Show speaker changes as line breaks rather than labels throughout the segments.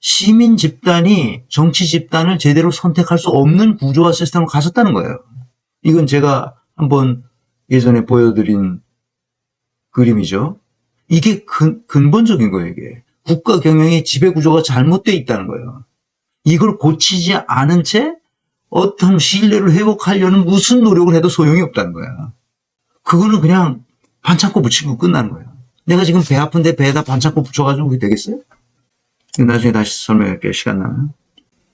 시민 집단이 정치 집단을 제대로 선택할 수 없는 구조와 시스템으로 가셨다는 거예요. 이건 제가 한번 예전에 보여드린 그림이죠. 이게 근본적인 거예요, 이게. 국가 경영의 지배구조가 잘못되어 있다는 거예요. 이걸 고치지 않은 채 어떤 신뢰를 회복하려는 무슨 노력을 해도 소용이 없다는 거야. 그거는 그냥 반창고 붙이고 끝나는 거예요. 내가 지금 배 아픈데 배에다 반창고 붙여가지고 그게 되겠어요? 나중에 다시 설명할게요, 시간 나면.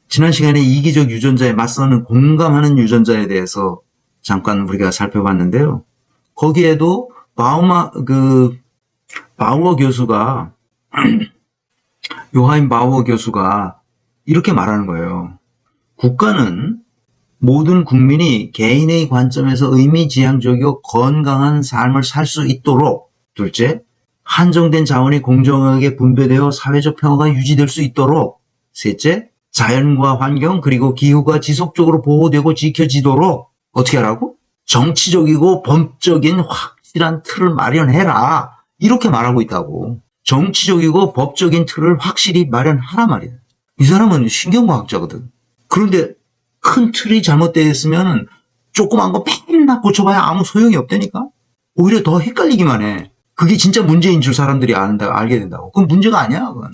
지난 시간에 이기적 유전자에 맞서는 공감하는 유전자에 대해서 잠깐 우리가 살펴봤는데요. 거기에도 바우어 교수가 요하임 바우어 교수가 이렇게 말하는 거예요. 국가는 모든 국민이 개인의 관점에서 의미지향적이고 건강한 삶을 살 수 있도록, 둘째, 한정된 자원이 공정하게 분배되어 사회적 평화가 유지될 수 있도록, 셋째, 자연과 환경 그리고 기후가 지속적으로 보호되고 지켜지도록 어떻게 하라고? 정치적이고 법적인 확실한 틀을 마련해라. 이렇게 말하고 있다고. 정치적이고 법적인 틀을 확실히 마련하라 말이에요. 이 사람은 신경과학자거든. 그런데 큰 틀이 잘못되어 있으면 조그만 거 맨날 고쳐봐야 아무 소용이 없다니까? 오히려 더 헷갈리기만 해. 그게 진짜 문제인 줄 사람들이 알게 된다고. 그건 문제가 아니야, 그건.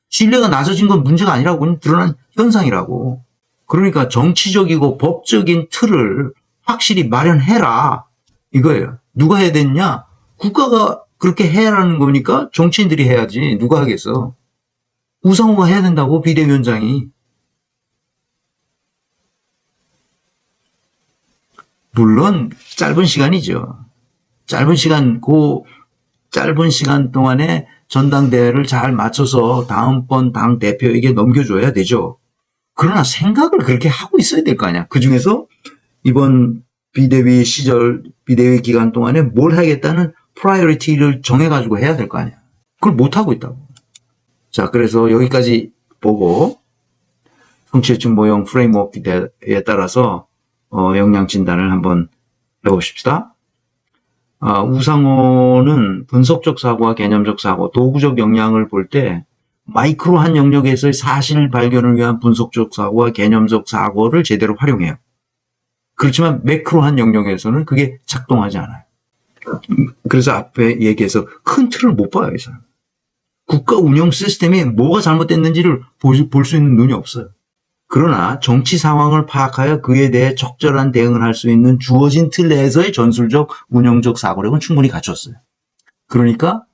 신뢰가 낮아진 건 문제가 아니라고. 그건 드러난 현상이라고. 그러니까 정치적이고 법적인 틀을 확실히 마련해라. 이거예요. 누가 해야 되느냐? 국가가 그렇게 해야라는 거니까 정치인들이 해야지. 누가 하겠어? 우상호가 해야 된다고, 비대위원장이. 물론 짧은 시간이죠. 짧은 시간 동안에 전당대회를 잘 맞춰서 다음번 당 대표에게 넘겨줘야 되죠. 그러나 생각을 그렇게 하고 있어야 될 거 아니야. 그중에서 이번 비대위 기간 동안에 뭘 하겠다는 프라이어리티를 정해가지고 해야 될 거 아니야. 그걸 못하고 있다고. 자, 그래서 여기까지 보고 성취해충 모형 프레임워크에 따라서 역량 진단을 한번 해보십시다. 우상호는 분석적 사고와 개념적 사고, 도구적 역량을 볼 때 마이크로한 영역에서의 사실 발견을 위한 분석적 사고와 개념적 사고를 제대로 활용해요. 그렇지만 매크로한 영역에서는 그게 작동하지 않아요. 그래서 앞에 얘기해서 큰 틀을 못 봐요, 이 사람. 국가 운영 시스템에 뭐가 잘못됐는지를 볼 수 있는 눈이 없어요. 그러나 정치 상황을 파악하여 그에 대해 적절한 대응을 할 수 있는 주어진 틀 내에서의 전술적, 운영적 사고력은 충분히 갖췄어요. 그러니까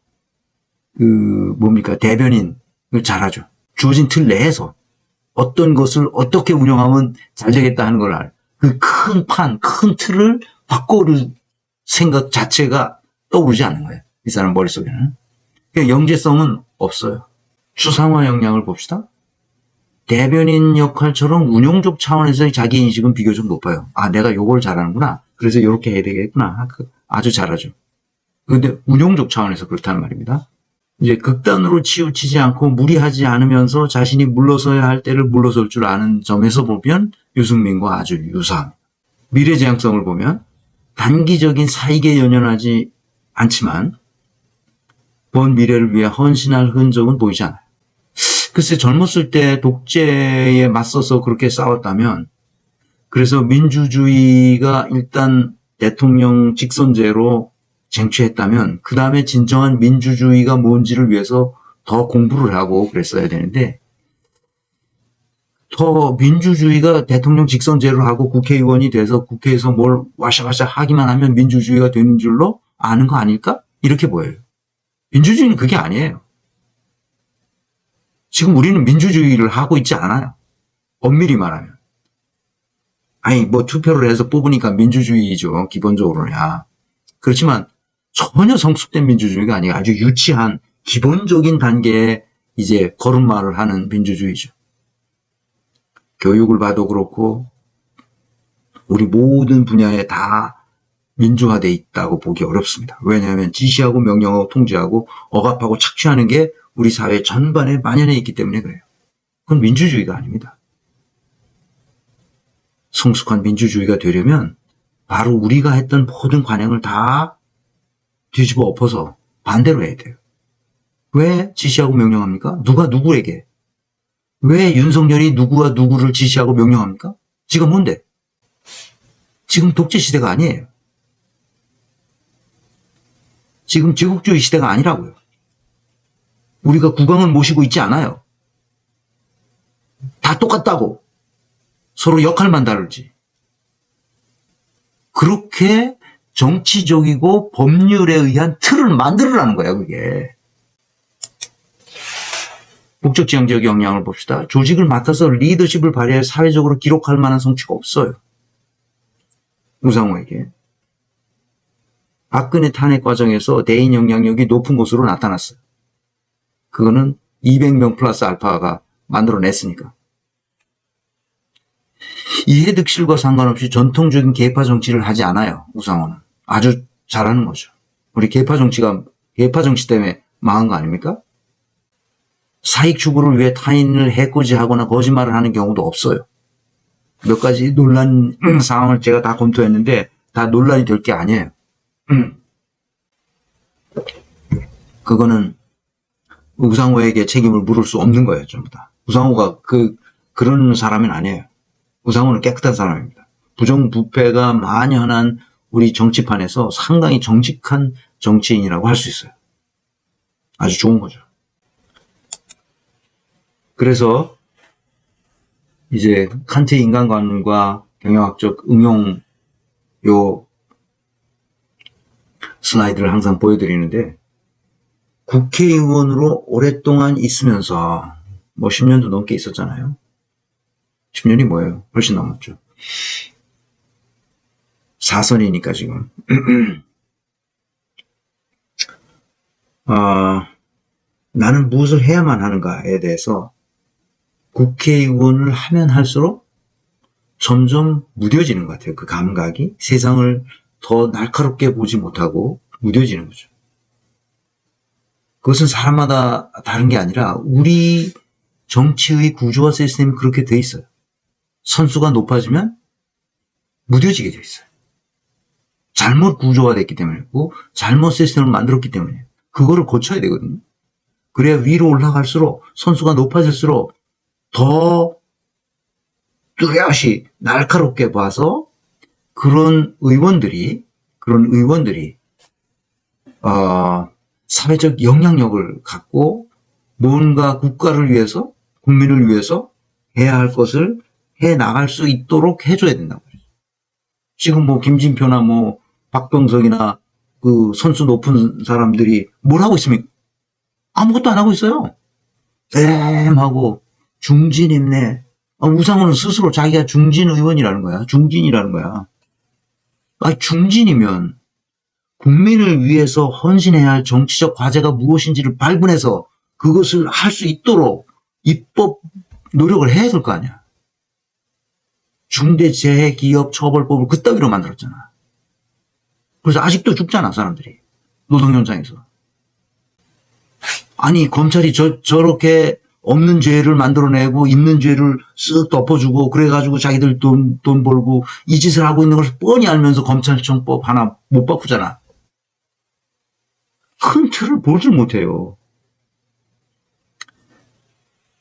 대변인을 잘하죠. 주어진 틀 내에서 어떤 것을 어떻게 운영하면 잘 되겠다 하는 걸 알아요. 그 큰 틀을 바꿔올 생각 자체가 떠오르지 않는 거예요. 이 사람 머릿속에는. 그러니까 영재성은 없어요. 추상화 역량을 봅시다. 대변인 역할처럼 운용적 차원에서의 자기 인식은 비교적 높아요. 아, 내가 요걸 잘하는구나. 그래서 이렇게 해야 되겠구나. 아주 잘하죠. 그런데 운용적 차원에서 그렇다는 말입니다. 이제 극단으로 치우치지 않고 무리하지 않으면서 자신이 물러서야 할 때를 물러설 줄 아는 점에서 보면 유승민과 아주 유사합니다. 미래지향성을 보면 단기적인 사익에 연연하지 않지만 먼 미래를 위해 헌신할 흔적은 보이지 않아요. 글쎄 젊었을 때 독재에 맞서서 그렇게 싸웠다면, 그래서 민주주의가 일단 대통령 직선제로 쟁취했다면 그 다음에 진정한 민주주의가 뭔지를 위해서 더 공부를 하고 그랬어야 되는데, 더 민주주의가 대통령 직선제로 하고 국회의원이 돼서 국회에서 뭘 와샤와샤 하기만 하면 민주주의가 되는 줄로 아는 거 아닐까? 이렇게 보여요. 민주주의는 그게 아니에요. 지금 우리는 민주주의를 하고 있지 않아요. 엄밀히 말하면. 아니, 투표를 해서 뽑으니까 민주주의죠. 기본적으로야. 그렇지만 전혀 성숙된 민주주의가 아니고 아주 유치한 기본적인 단계에 이제 걸음마를 하는 민주주의죠. 교육을 봐도 그렇고 우리 모든 분야에 다 민주화되어 있다고 보기 어렵습니다. 왜냐하면 지시하고 명령하고 통제하고 억압하고 착취하는 게 우리 사회 전반에 만연해 있기 때문에 그래요. 그건 민주주의가 아닙니다. 성숙한 민주주의가 되려면 바로 우리가 했던 모든 관행을 다 뒤집어 엎어서 반대로 해야 돼요. 왜 지시하고 명령합니까? 누가 누구에게? 왜 윤석열이 누구와 누구를 지시하고 명령합니까? 지금 뭔데? 지금 독재 시대가 아니에요. 지금 제국주의 시대가 아니라고요. 우리가 국왕을 모시고 있지 않아요. 다 똑같다고. 서로 역할만 다르지. 그렇게 정치적이고 법률에 의한 틀을 만들으라는 거야, 그게. 북적지형적 역량을 봅시다. 조직을 맡아서 리더십을 발휘해 사회적으로 기록할 만한 성취가 없어요. 우상호에게. 박근혜 탄핵 과정에서 대인 영향력이 높은 것으로 나타났어요. 그거는 200명 플러스 알파가 만들어냈으니까. 이해득실과 상관없이 전통적인 계파 정치를 하지 않아요. 우상호는. 아주 잘하는 거죠. 우리 계파 정치 때문에 망한 거 아닙니까? 사익 추구를 위해 타인을 해코지하거나 거짓말을 하는 경우도 없어요. 몇 가지 논란 상황을 제가 다 검토했는데 다 논란이 될 게 아니에요. 그거는 우상호에게 책임을 물을 수 없는 거예요, 전부 다. 우상호가 그런 사람은 아니에요. 우상호는 깨끗한 사람입니다. 부정부패가 만연한 우리 정치판에서 상당히 정직한 정치인이라고 할 수 있어요. 아주 좋은 거죠. 그래서 이제 칸트의 인간관과 경영학적 응용 요 슬라이드를 항상 보여드리는데, 국회의원으로 오랫동안 있으면서 뭐 10년도 넘게 있었잖아요. 10년이 뭐예요? 훨씬 넘었죠. 4선이니까 지금. 나는 무엇을 해야만 하는가에 대해서 국회의원을 하면 할수록 점점 무뎌지는 것 같아요. 그 감각이 세상을 더 날카롭게 보지 못하고 무뎌지는 거죠. 그것은 사람마다 다른 게 아니라 우리 정치의 구조와 시스템이 그렇게 돼 있어요. 선수가 높아지면 무뎌지게 돼 있어요. 잘못 구조화됐기 때문이고 잘못 시스템을 만들었기 때문에 그거를 고쳐야 되거든요. 그래야 위로 올라갈수록 선수가 높아질수록 더 뚜렷이 날카롭게 봐서 그런 의원들이 사회적 영향력을 갖고 뭔가 국가를 위해서 국민을 위해서 해야 할 것을 해 나갈 수 있도록 해줘야 된다고. 지금 뭐 김진표나 뭐 박병석이나 그 선수 높은 사람들이 뭘 하고 있습니까? 아무것도 안 하고 있어요. 하고 중진임네. 우상호는 스스로 자기가 중진 의원이라는 거야. 중진이라는 거야. 중진이면 국민을 위해서 헌신해야 할 정치적 과제가 무엇인지를 발견해서 그것을 할 수 있도록 입법 노력을 해야 될 거 아니야. 중대재해기업처벌법을 그따위로 만들었잖아. 그래서 아직도 죽잖아, 사람들이. 노동 현장에서. 아니, 검찰이 저렇게 없는 죄를 만들어내고 있는 죄를 쓱 덮어주고 그래가지고 자기들 돈 벌고 이 짓을 하고 있는 걸 뻔히 알면서 검찰청법 하나 못 바꾸잖아. 큰 틀을 보질 못해요.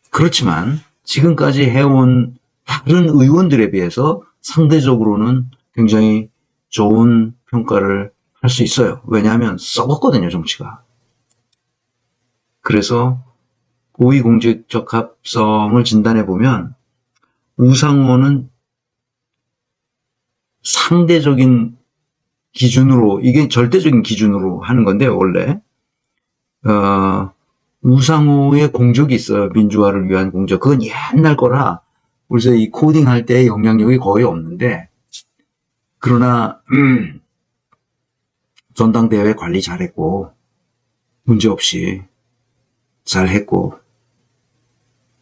그렇지만 지금까지 해온 다른 의원들에 비해서 상대적으로는 굉장히 좋은 평가를 할 수 있어요. 왜냐하면 썩었거든요, 정치가. 그래서 고위공직적 합성을 진단해보면 우상호는 상대적인 기준으로, 이게 절대적인 기준으로 하는 건데 원래 우상호의 공적이 있어요. 민주화를 위한 공적. 그건 옛날 거라 우리가 이 코딩할 때 영향력이 거의 없는데, 그러나 전당대회 관리 잘했고 문제없이 잘했고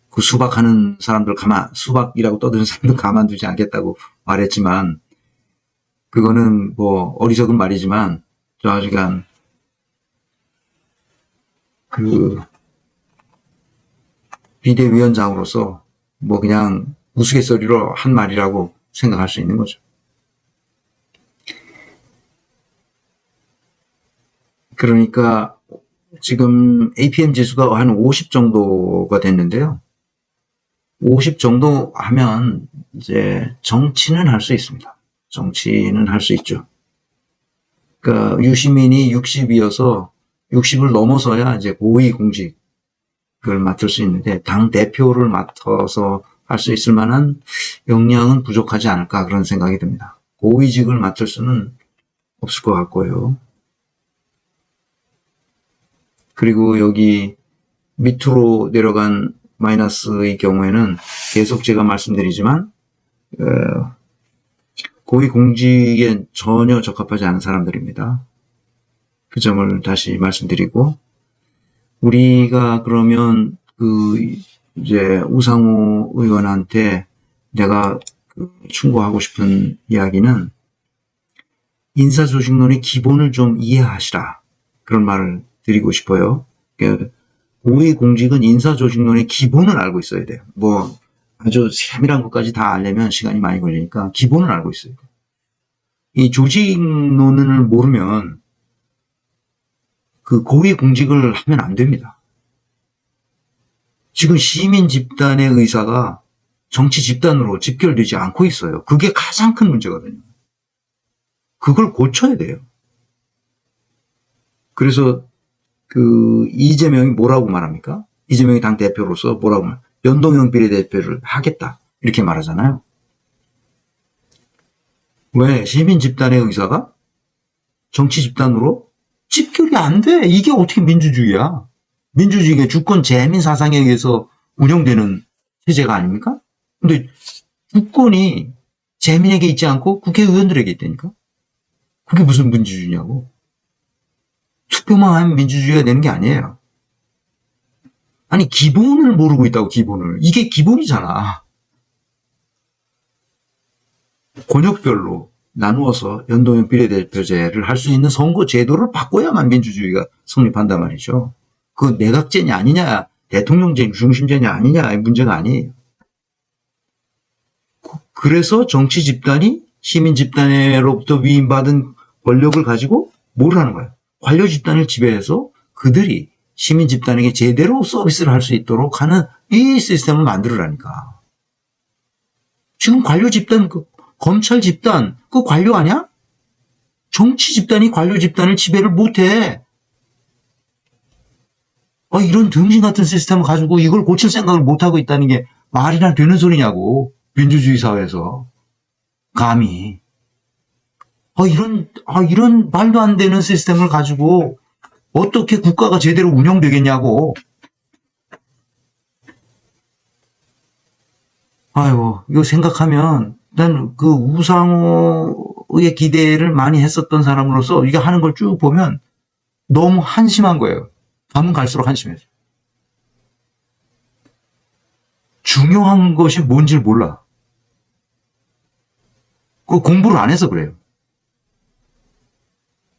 그 수박하는 사람들 수박이라고 떠드는 사람들 가만두지 않겠다고 말했지만, 그거는 뭐 어리석은 말이지만 좌우지간 그 비대위원장으로서 뭐 그냥 우스갯소리로 한 말이라고 생각할 수 있는 거죠. 그러니까 지금 APM 지수가 한 50 정도가 됐는데요. 50 정도 하면 이제 정치는 할 수 있습니다. 정치는 할 수 있죠. 그러니까 유시민이 60이어서 60을 넘어서야 이제 고위공직을 맡을 수 있는데 당 대표를 맡아서 할 수 있을 만한 역량은 부족하지 않을까 그런 생각이 듭니다. 고위직을 맡을 수는 없을 것 같고요. 그리고 여기 밑으로 내려간 마이너스의 경우에는 계속 제가 말씀드리지만 고위공직에 전혀 적합하지 않은 사람들입니다. 그 점을 다시 말씀드리고 우리가 그러면 이제 우상호 의원한테 내가 충고하고 싶은 이야기는 인사조직론의 기본을 좀 이해하시라 그런 말을 드리고 싶어요. 고위공직은 인사조직론의 기본을 알고 있어야 돼요. 뭐 아주 세밀한 것까지 다 알려면 시간이 많이 걸리니까 기본을 알고 있어야 돼요. 이 조직론을 모르면 그 고위공직을 하면 안 됩니다. 지금 시민 집단의 의사가 정치 집단으로 집결되지 않고 있어요. 그게 가장 큰 문제거든요. 그걸 고쳐야 돼요. 그래서 이재명이 뭐라고 말합니까? 이재명이 당 대표로서 뭐라고 말합니까? 연동형 비례대표를 하겠다 이렇게 말하잖아요. 왜? 시민 집단의 의사가 정치 집단으로 집결이 안 돼. 이게 어떻게 민주주의야? 민주주의가 주권 재민 사상에 의해서 운영되는 체제가 아닙니까? 근데 주권이 재민에게 있지 않고 국회의원들에게 있다니까? 그게 무슨 민주주의냐고. 투표만 하면 민주주의가 되는 게 아니에요. 아니 기본을 모르고 있다고. 기본을. 이게 기본이잖아. 권역별로 나누어서 연동형 비례대표제를 할 수 있는 선거 제도를 바꿔야만 민주주의가 성립한단 말이죠. 그 내각제냐 아니냐, 대통령제 중심제냐 아니냐 문제가 아니에요. 그래서 정치 집단이 시민 집단으로부터 위임받은 권력을 가지고 뭘 하는 거예요? 관료 집단을 지배해서 그들이 시민 집단에게 제대로 서비스를 할 수 있도록 하는 이 시스템을 만들으라니까. 지금 관료 집단, 검찰 집단, 그 관료 아니야? 정치 집단이 관료 집단을 지배를 못해. 이런 등신 같은 시스템을 가지고 이걸 고칠 생각을 못하고 있다는 게 말이나 되는 소리냐고. 민주주의 사회에서. 감히. 이런 말도 안 되는 시스템을 가지고 어떻게 국가가 제대로 운영되겠냐고. 아이고, 이거 생각하면 난 그 우상호의 기대를 많이 했었던 사람으로서 이게 하는 걸 쭉 보면 너무 한심한 거예요. 가면 갈수록 한심해요. 중요한 것이 뭔지를 몰라. 그 공부를 안 해서 그래요.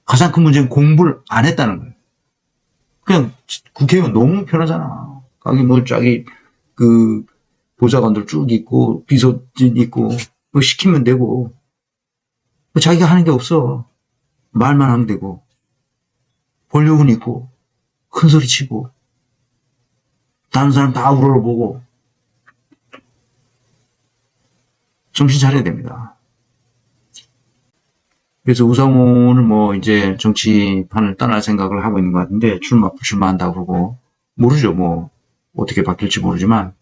가장 큰 문제는 공부를 안 했다는 거예요. 그냥 국회의원 너무 편하잖아. 자기 보좌관들 쭉 있고 비서진 있고 시키면 되고 자기가 하는 게 없어. 말만 하면 되고 권력은 있고 큰 소리 치고 다른 사람 다 우러러보고. 정신 차려야 됩니다. 그래서 우상호는 이제 정치판을 떠날 생각을 하고 있는 것 같은데 출마한다고 그러고 모르죠. 어떻게 바뀔지 모르지만.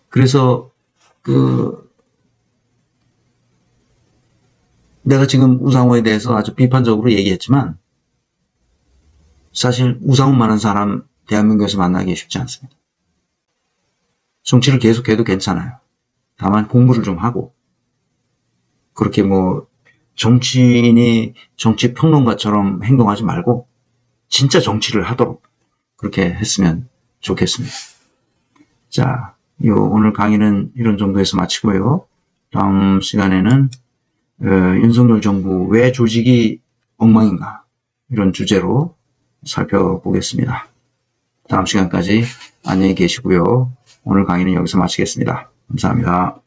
그래서 내가 지금 우상호에 대해서 아주 비판적으로 얘기했지만 사실 우상호만한 사람 대한민국에서 만나기 쉽지 않습니다. 정치를 계속해도 괜찮아요. 다만 공부를 좀 하고 그렇게 정치인이 정치 평론가처럼 행동하지 말고 진짜 정치를 하도록 그렇게 했으면 좋겠습니다. 자, 오늘 강의는 이런 정도에서 마치고요. 다음 시간에는 윤석열 정부 왜 조직이 엉망인가 이런 주제로 살펴보겠습니다. 다음 시간까지 안녕히 계시고요. 오늘 강의는 여기서 마치겠습니다. 감사합니다.